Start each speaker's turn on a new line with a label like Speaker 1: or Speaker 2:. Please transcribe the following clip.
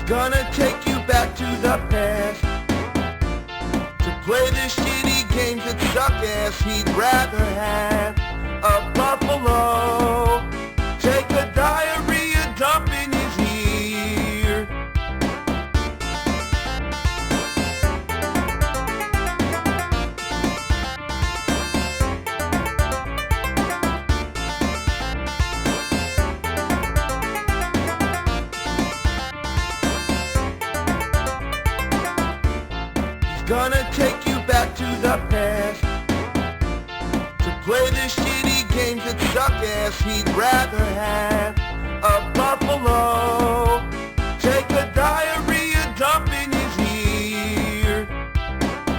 Speaker 1: Gonna take you back to the past to play the shitty games that suck ass. He'd rather have a buffalo take a diarrhea dump in his ear. Gonna take you back to the past to play the shitty games that suck ass. He'd rather have